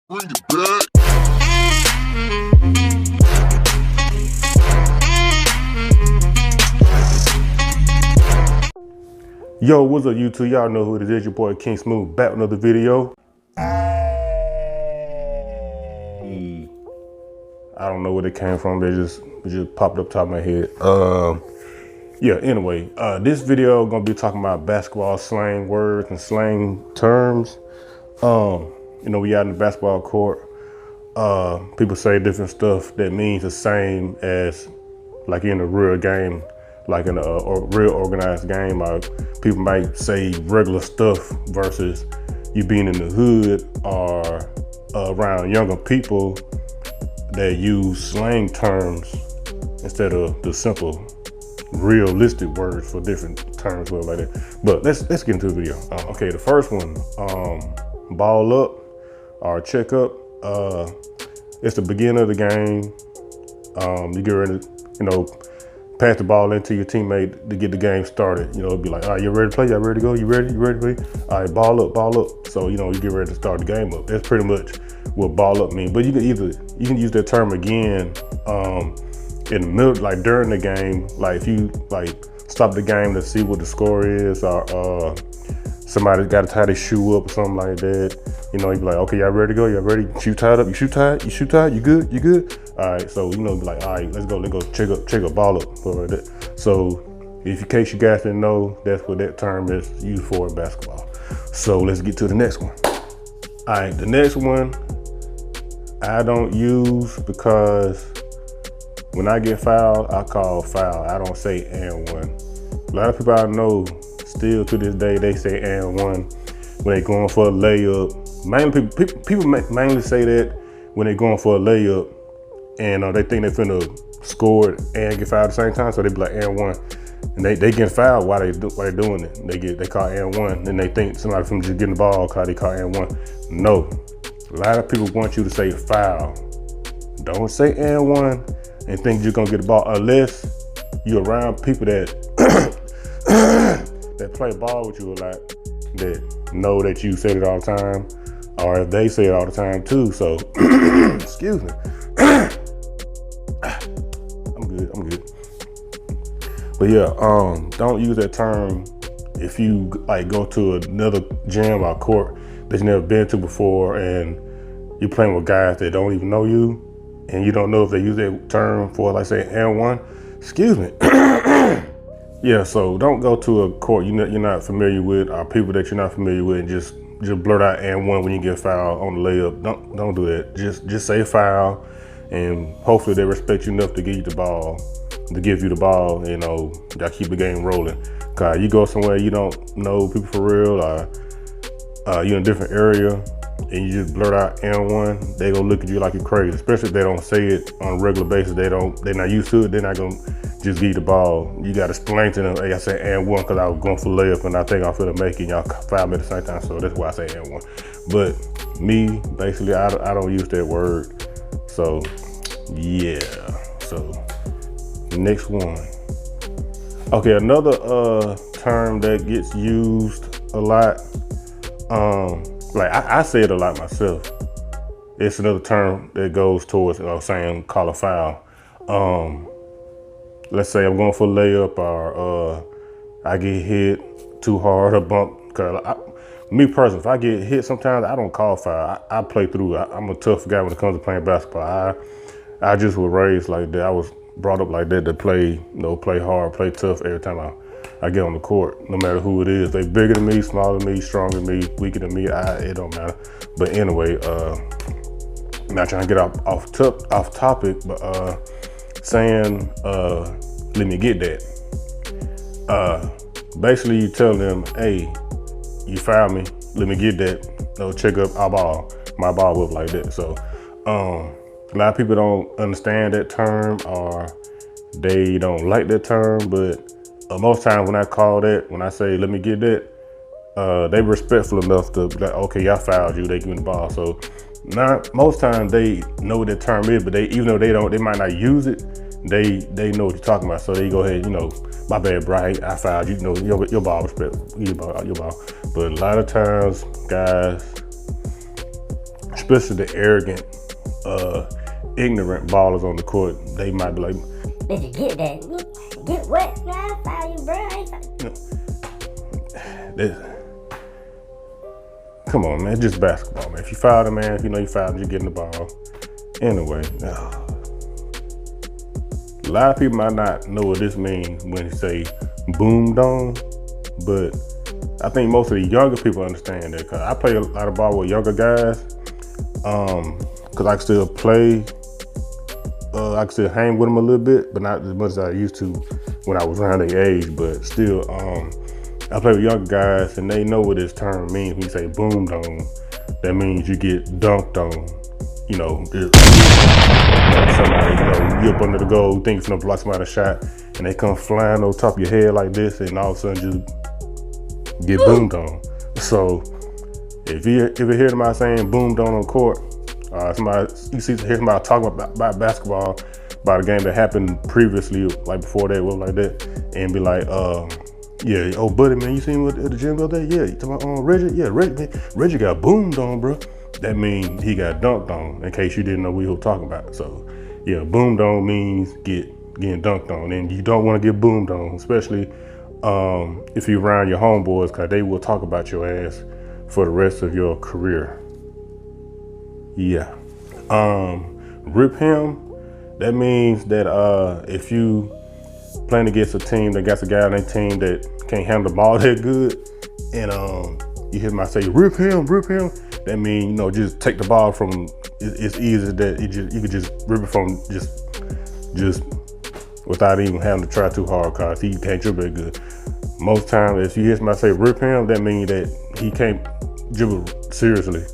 Bring it back. Yo, what's up YouTube? Y'all know who it is. Your boy King Smooth back with another video. I don't know where they came from. It just popped up top of my head. Yeah, anyway, this video gonna be talking about basketball slang words and slang terms. We out in the basketball court. People say different stuff that means the same as like in a real game, like in a real organized game. People might say regular stuff versus you being in the hood or around younger people that use slang terms instead of the simple realistic words for different terms, whatever like that. But let's get into the video. Okay, the first one, ball up or check up. It's the beginning of the game. You get ready to, pass the ball into your teammate to get the game started. It'd be like, all right, you ready to play? Y'all ready to go? You ready? You ready to play? All right, ball up, ball up. So, you get ready to start the game up. That's pretty much what ball up means. But you can use that term again in the middle, like during the game, like if you stop the game to see what the score is, or somebody got to tie their shoe up or something like that. You'd be like, okay, y'all ready to go? Y'all ready? Shoe tied up? You shoe tied? You shoe tied? You good? You good? All right, so be like, all right, let's go check up, ball up, whatever like that. So in case you guys didn't know, that's what that term is used for in basketball. So let's get to the next one. All right, the next one I don't use because when I get fouled, I call foul. I don't say and one. A lot of people I know still to this day, they say and one when they going for a layup. Mainly people mainly say that when they going for a layup and they think they finna score it and get fouled at the same time, so they be like and one, and they get fouled while they doing it. They call and one, and they think somebody from just getting the ball cause they call and one. No, a lot of people want you to say foul. Don't say and one and think you're gonna get the ball unless you're around people that that play ball with you a lot, that know that you say it all the time, or if they say it all the time too. So excuse me. I'm good. But yeah, don't use that term if you go to another gym or court that you never been to before and you're playing with guys that don't even know you and you don't know if they use that term for, like, say and one. Excuse me. Yeah, so don't go to a court you're not familiar with, or people that you're not familiar with, and just blurt out and one when you get fouled on the layup. Don't do that. Just say foul, and hopefully they respect you enough to give you the ball, and y'all keep the game rolling. Cause you go somewhere you don't know people for real, or you're in a different area and you just blurt out and one, they gonna look at you like you're crazy. Especially if they don't say it on a regular basis. They're not used to it. They're not gonna just give you the ball. You gotta explain to them, hey, I said and one because I was going for layup and I think I'm finna make it. Y'all foul me at the same time, so that's why I say and one. But me, basically, I don't use that word. So yeah. So next one. Okay, another term that gets used a lot. I say it a lot myself. It's another term that goes towards saying call a foul. Let's say I'm going for a layup, or I get hit too hard or bump. Cause me personally, if I get hit sometimes, I don't call foul. I play through. I'm a tough guy when it comes to playing basketball. I just was raised like that. I was brought up like that to play, play hard, play tough every time I get on the court, no matter who it is. They bigger than me, smaller than me, stronger than me, weaker than me, it don't matter. But anyway, I'm not trying to get off topic, but saying, let me get that. Basically you tell them, hey, you fouled me, let me get that. Check up my ball whip like that. So a lot of people don't understand that term, or they don't like that term, but most times when I call that, when I say let me get that, they respectful enough to be like, okay, I fouled you, they give me the ball. So most times they know what that term is, but even though they might not use it, they know what you're talking about. So they go ahead, my bad, Brian, I fouled you, your ball, respect your ball. But a lot of times, guys, especially the arrogant, ignorant ballers on the court, they might be like, "Did you get that? Get what? I foul you, bro. Come on, man, it's just basketball, man. If you foul the man, if you know you fouled, you're getting the ball. Anyway, a lot of people might not know what this means when you say boom dome, but I think most of the younger people understand that, cause I play a lot of ball with younger guys, cause I can still play, I can still hang with them a little bit, but not as much as I used to when I was around their age, but still, I play with younger guys and they know what this term means. When you say boom dome, that means you get dunked on. You know, somebody, you up under the goal, think it's gonna block somebody's shot, and they come flying on top of your head like this, and all of a sudden just get boomed on. So if you hear somebody saying boomed on court, hear somebody talking about basketball, about a game that happened previously, like before that, like that, and be like, yeah, oh buddy, man, you seen what at the gym the other day? Yeah, you talking about Reggie? Yeah, Reggie got boomed on, bro. That means he got dunked on, in case you didn't know what we were talking about. So yeah, boomed on means getting dunked on, and you don't want to get boomed on, especially if you're around your homeboys, cause they will talk about your ass for the rest of your career. Yeah. Rip him, that means that if you playing against a team that got a guy on their team that can't handle the ball that good, and you hear somebody say rip him, that means, just take the ball from, it's easy that you could just rip it from just without even having to try too hard, cause he can't dribble that good. Most times if you hear somebody say rip him, that means that he can't dribble seriously.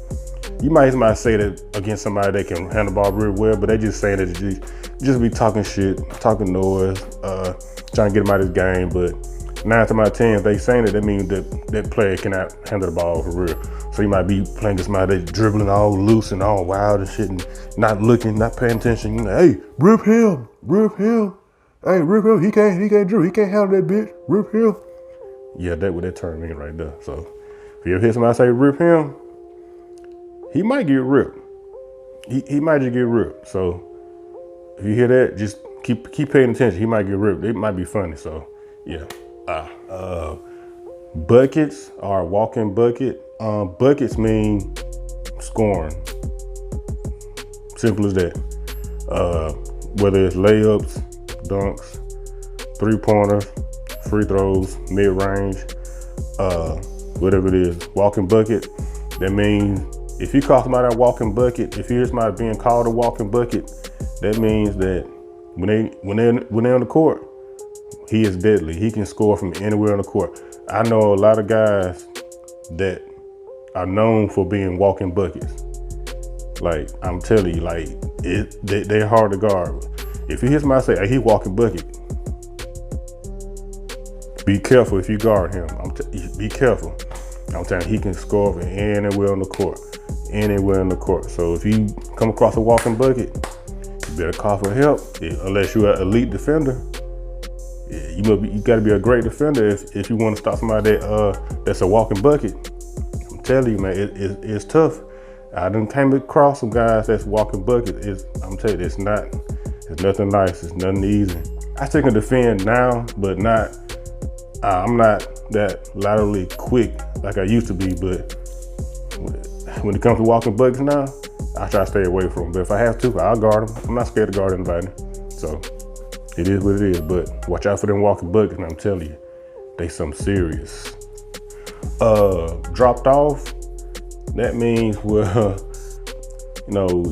You might hear somebody say that against somebody that can handle the ball real well, but they just say that you just be talking shit, talking noise, trying to get him out of his game. But 9 times out of 10, if they saying it, that means that player cannot handle the ball for real. So you might be playing against somebody that's dribbling all loose and all wild and shit, and not looking, not paying attention. Hey, rip him. Hey, rip him. He can't dribble. He can't handle that bitch. Rip him. Yeah, that's what that term means right there. So if you ever hear somebody say rip him, he might get ripped. He might just get ripped. So if you hear that, just keep paying attention. He might get ripped. It might be funny. So yeah. Buckets are walking bucket. Buckets mean scoring. Simple as that. Whether it's layups, dunks, 3-pointers, free throws, mid-range, whatever it is, walking bucket. That means if you call somebody a walking bucket, if you hear somebody being called a walking bucket, that means that when they're on the court, he is deadly. He can score from anywhere on the court. I know a lot of guys that are known for being walking buckets. Like, I'm telling you, like, they're hard to guard. If you hear somebody say, hey, he walking bucket, be careful if you guard him. Be careful. I'm telling you, he can score from anywhere on the court. Anywhere on the court. So if you come across a walking bucket, you better call for help. Unless you're an elite defender. You got to be a great defender if you want to stop somebody that's a walking bucket. I'm telling you, man, it's tough. I done came across some guys that's walking buckets. I'm telling you, it's nothing nice. It's nothing easy. I still can defend now, but not. I'm not that laterally quick like I used to be. But when it comes to walking buckets now, I try to stay away from them. But if I have to, I'll guard them. I'm not scared to guard anybody. So it is what it is. But watch out for them walking buckets, and I'm telling you, they something serious. Dropped off. That means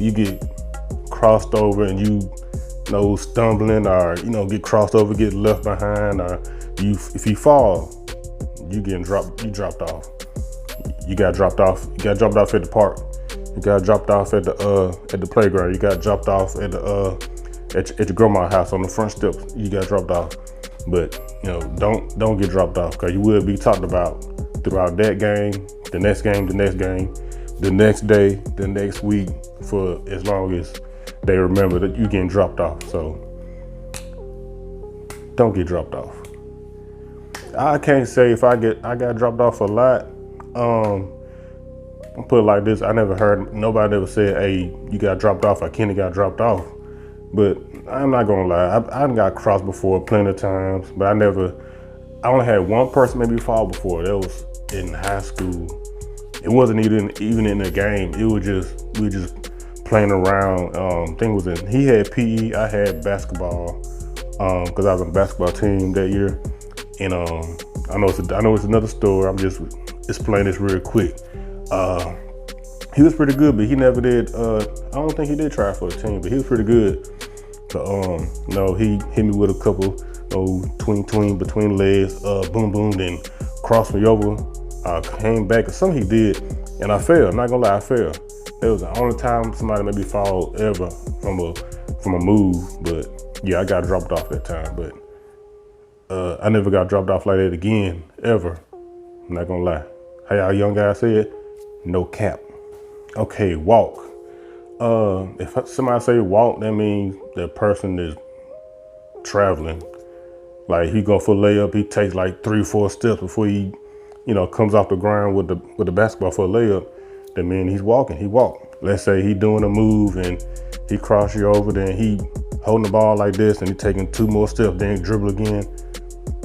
you get crossed over and you stumbling, or get crossed over, get left behind, or if you fall, you dropped off. You got dropped off. You got dropped off at the park. You got dropped off at the playground. You got dropped off at your grandma's house on the front steps. You got dropped off. But don't get dropped off, because you will be talked about throughout that game, the next game, the next day, the next week, for as long as they remember that you getting dropped off. So don't get dropped off. I can't say if I got dropped off a lot. I'll put it like this. I never heard, nobody ever said, hey, you got dropped off, or Kenny got dropped off. But I'm not gonna lie, I got crossed before plenty of times, but I only had one person maybe fall before. That was in high school. It wasn't even in the game. It was just, we were just playing around. He had PE, I had basketball, cause I was on the basketball team that year. And I know it's another story. I'm just explaining this real quick. He was pretty good, but he never did. I don't think he did try for the team, but he was pretty good. So he hit me with a couple, between legs, boom boom, then crossed me over. I came back, or something he did, and I fell. Not gonna lie, I fell. It was the only time somebody made me fall ever from a move. But yeah, I got dropped off that time. But I never got dropped off like that again, ever. I'm not gonna lie. How y'all young guys said, no cap. Okay, walk. If somebody say walk, that means that person is traveling. Like he go for a layup, he takes like 3-4 steps before he, comes off the ground with the basketball for a layup. That means he's walking. He walked. Let's say he doing a move and he cross you over, then he holding the ball like this and he taking 2 more steps, then he dribble again.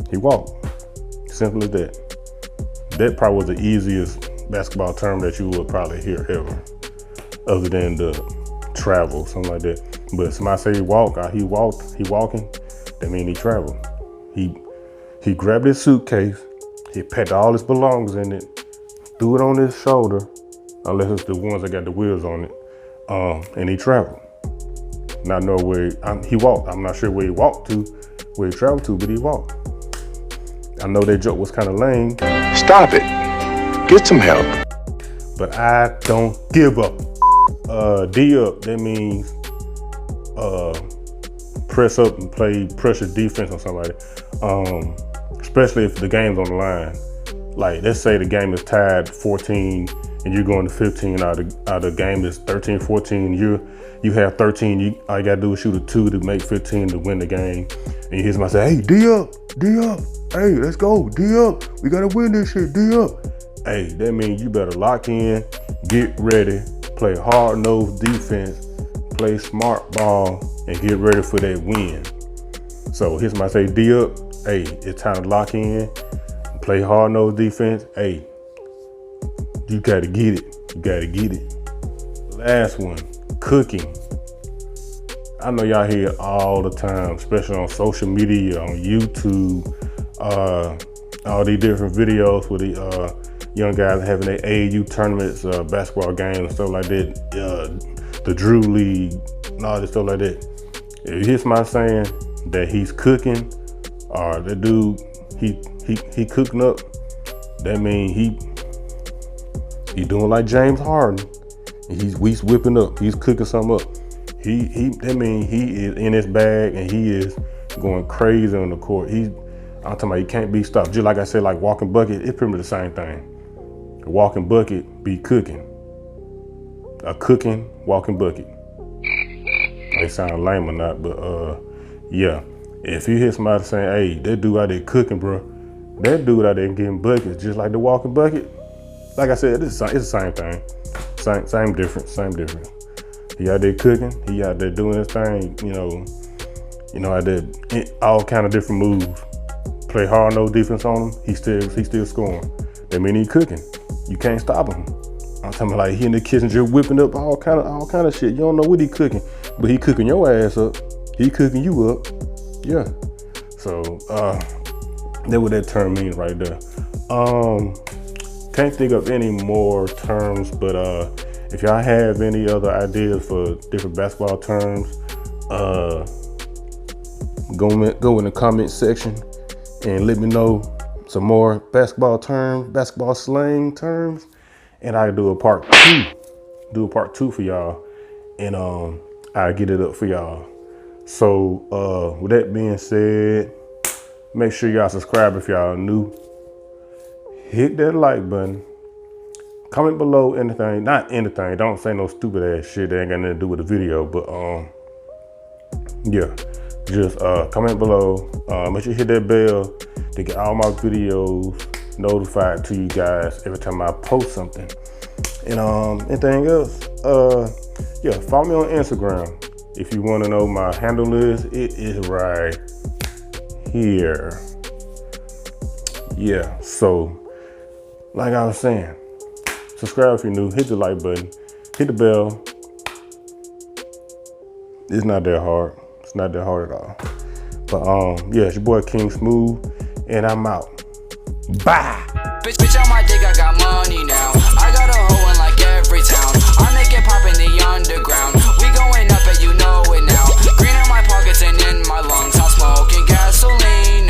He walked. Simple as that. That probably was the easiest basketball term that you would probably hear ever, other than the travel, something like that. But somebody say he walking, that means he traveled. He grabbed his suitcase, he packed all his belongings in it, threw it on his shoulder, unless it's the ones that got the wheels on it, and he traveled. Not know where he walked. I'm not sure where he walked to, where he traveled to, but he walked. I know that joke was kind of lame. Stop it. Get some help. But I don't give up. D up, that means press up and play pressure defense on somebody. Especially if the game's on the line. Like, let's say the game is tied 14 and you're going to 15 out of the game is 13, 14. You have 13, all you gotta do is shoot a 2 to make 15 to win the game. And you hear somebody say, hey, D up. Hey, let's go, D up. We gotta win this shit, D up. Hey, that means you better lock in, get ready, play hard-nosed defense, play smart ball, and get ready for that win. So here's somebody say D up. Hey, it's time to lock in, play hard-nosed defense. Hey, you gotta get it. Last one, cooking. I know y'all hear it all the time, especially on social media, on YouTube, all these different videos with the young guys having their AAU tournaments, basketball games and stuff like that, the Drew League and all this stuff like that. If you hear somebody saying that he's cooking, or that dude, he cooking up, that means he doing like James Harden. He's whipping up, he's cooking something up. That means he is in his bag and he is going crazy on the court. I'm talking about he can't be stopped. Just like I said, like walking bucket, it's pretty much the same thing. A walking bucket be cooking. A cooking walking bucket. They sound lame or not, but yeah. If you hear somebody saying, hey, that dude out there cooking, bro, that dude out there getting buckets just like the walking bucket. Like I said, it's the same thing. Same difference. He out there cooking, he out there doing his thing, out there all kind of different moves. Play hard no defense on him, he still scoring. That mean he cooking. You can't stop him. I'm talking about like he in the kitchen just whipping up all kind of shit. You don't know what he cooking, but he cooking your ass up. He cooking you up. Yeah. So that's what that term means right there. Can't think of any more terms, but if y'all have any other ideas for different basketball terms, go in the comment section and let me know some more basketball slang terms, and I do a part two for y'all, and I'll get it up for y'all. So with that being said, make sure y'all subscribe if y'all new. Hit that like button. Comment below anything, not anything. Don't say no stupid ass shit that ain't got nothing to do with the video. But yeah, just comment below. Make sure you hit that bell to get all my videos notified to you guys every time I post something. And anything else? Yeah, follow me on Instagram. If you want to know my handle is, it is right here. Yeah, so like I was saying, subscribe if you're new, hit the like button, hit the bell. It's not that hard. It's not that hard at all. But yeah, it's your boy King Smooth, and I'm out. Bye. Bitch, on my dick, I got money now.